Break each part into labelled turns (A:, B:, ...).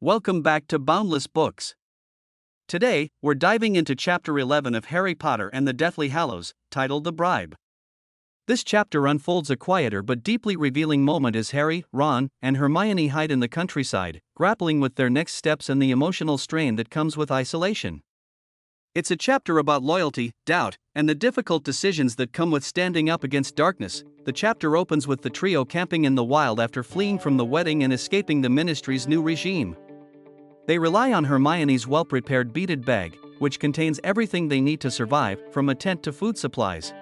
A: Welcome back to Boundless Books. Today, we're diving into Chapter 11 of Harry Potter and the Deathly Hallows, titled The Bribe. This chapter unfolds a quieter but deeply revealing moment as Harry, Ron, and Hermione hide in the countryside, grappling with their next steps and the emotional strain that comes with isolation. It's a chapter about loyalty, doubt, and the difficult decisions that come with standing up against darkness. The chapter opens with the trio camping in the wild after fleeing from the wedding and escaping the Ministry's new regime. They rely on Hermione's well-prepared beaded bag, which contains everything they need to survive, from a tent to food supplies.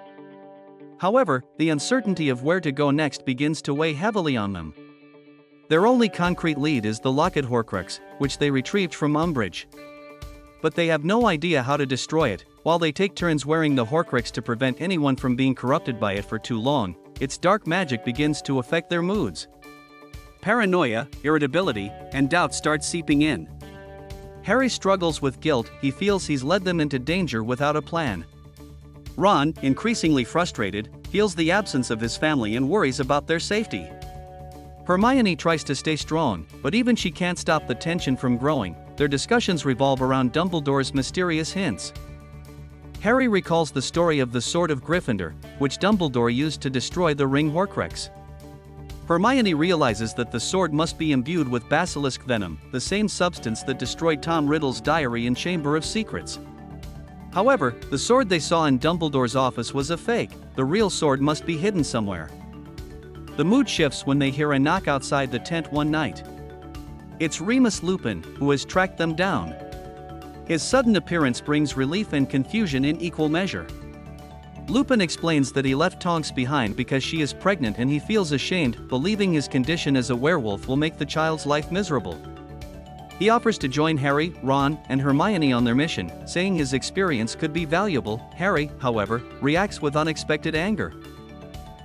A: However, the uncertainty of where to go next begins to weigh heavily on them. Their only concrete lead is the locket Horcrux, which they retrieved from Umbridge. But they have no idea how to destroy it. While they take turns wearing the Horcrux to prevent anyone from being corrupted by it for too long, its dark magic begins to affect their moods. Paranoia, irritability, and doubt start seeping in. Harry struggles with guilt. He feels he's led them into danger without a plan. Ron, increasingly frustrated, feels the absence of his family and worries about their safety. Hermione tries to stay strong, but even she can't stop the tension from growing. Their discussions revolve around Dumbledore's mysterious hints. Harry recalls the story of the Sword of Gryffindor, which Dumbledore used to destroy the ring Horcrux. Hermione realizes that the sword must be imbued with basilisk venom, the same substance that destroyed Tom Riddle's diary in Chamber of Secrets. However, the sword they saw in Dumbledore's office was a fake. The real sword must be hidden somewhere. The mood shifts when they hear a knock outside the tent one night. It's Remus Lupin, who has tracked them down. His sudden appearance brings relief and confusion in equal measure. Lupin explains that he left Tonks behind because she is pregnant and he feels ashamed, believing his condition as a werewolf will make the child's life miserable. He offers to join Harry, Ron, and Hermione on their mission, saying his experience could be valuable. Harry, however, reacts with unexpected anger.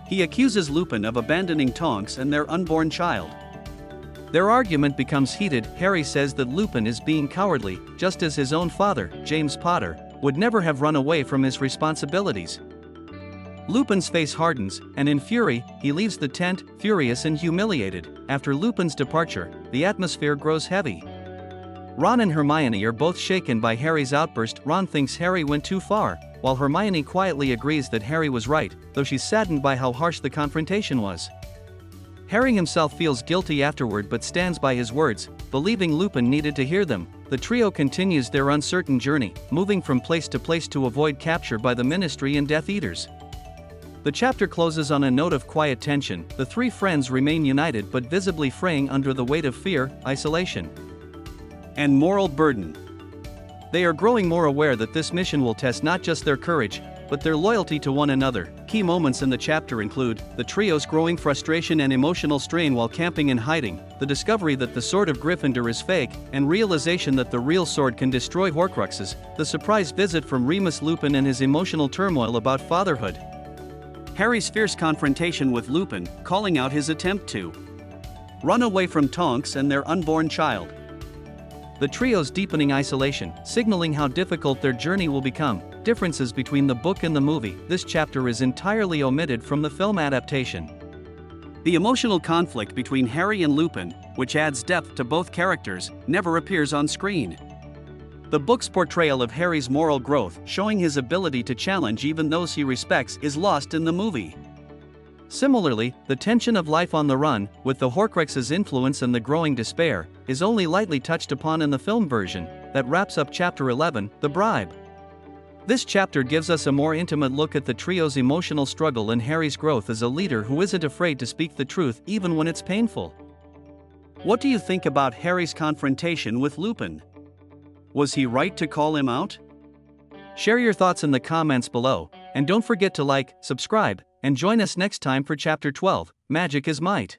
A: He accuses Lupin of abandoning Tonks and their unborn child. Their argument becomes heated. Harry says that Lupin is being cowardly, just as his own father, James Potter, would never have run away from his responsibilities. Lupin's face hardens, and in fury, he leaves the tent, furious and humiliated. After Lupin's departure, the atmosphere grows heavy. Ron and Hermione are both shaken by Harry's outburst. Ron thinks Harry went too far, while Hermione quietly agrees that Harry was right, though she's saddened by how harsh the confrontation was. Harry himself feels guilty afterward but stands by his words, believing Lupin needed to hear them. The trio continues their uncertain journey, moving from place to place to avoid capture by the Ministry and Death Eaters. The chapter closes on a note of quiet tension. The three friends remain united but visibly fraying under the weight of fear, isolation, and moral burden. They are growing more aware that this mission will test not just their courage, but their loyalty to one another. Key moments in the chapter include the trio's growing frustration and emotional strain while camping and hiding, the discovery that the Sword of Gryffindor is fake, and realization that the real sword can destroy Horcruxes, the surprise visit from Remus Lupin and his emotional turmoil about fatherhood, Harry's fierce confrontation with Lupin, calling out his attempt to run away from Tonks and their unborn child, the trio's deepening isolation, signaling how difficult their journey will become. Differences between the book and the movie. This chapter is entirely omitted from the film adaptation. The emotional conflict between Harry and Lupin, which adds depth to both characters, never appears on screen. The book's portrayal of Harry's moral growth, showing his ability to challenge even those he respects, is lost in the movie. Similarly, the tension of life on the run, with the Horcrux's influence and the growing despair, is only lightly touched upon in the film version. That wraps up Chapter 11, The Bribe. This chapter gives us a more intimate look at the trio's emotional struggle and Harry's growth as a leader who isn't afraid to speak the truth even when it's painful. What do you think about Harry's confrontation with Lupin? Was he right to call him out? Share your thoughts in the comments below, and don't forget to like, subscribe, and join us next time for Chapter 12, Magic is Might.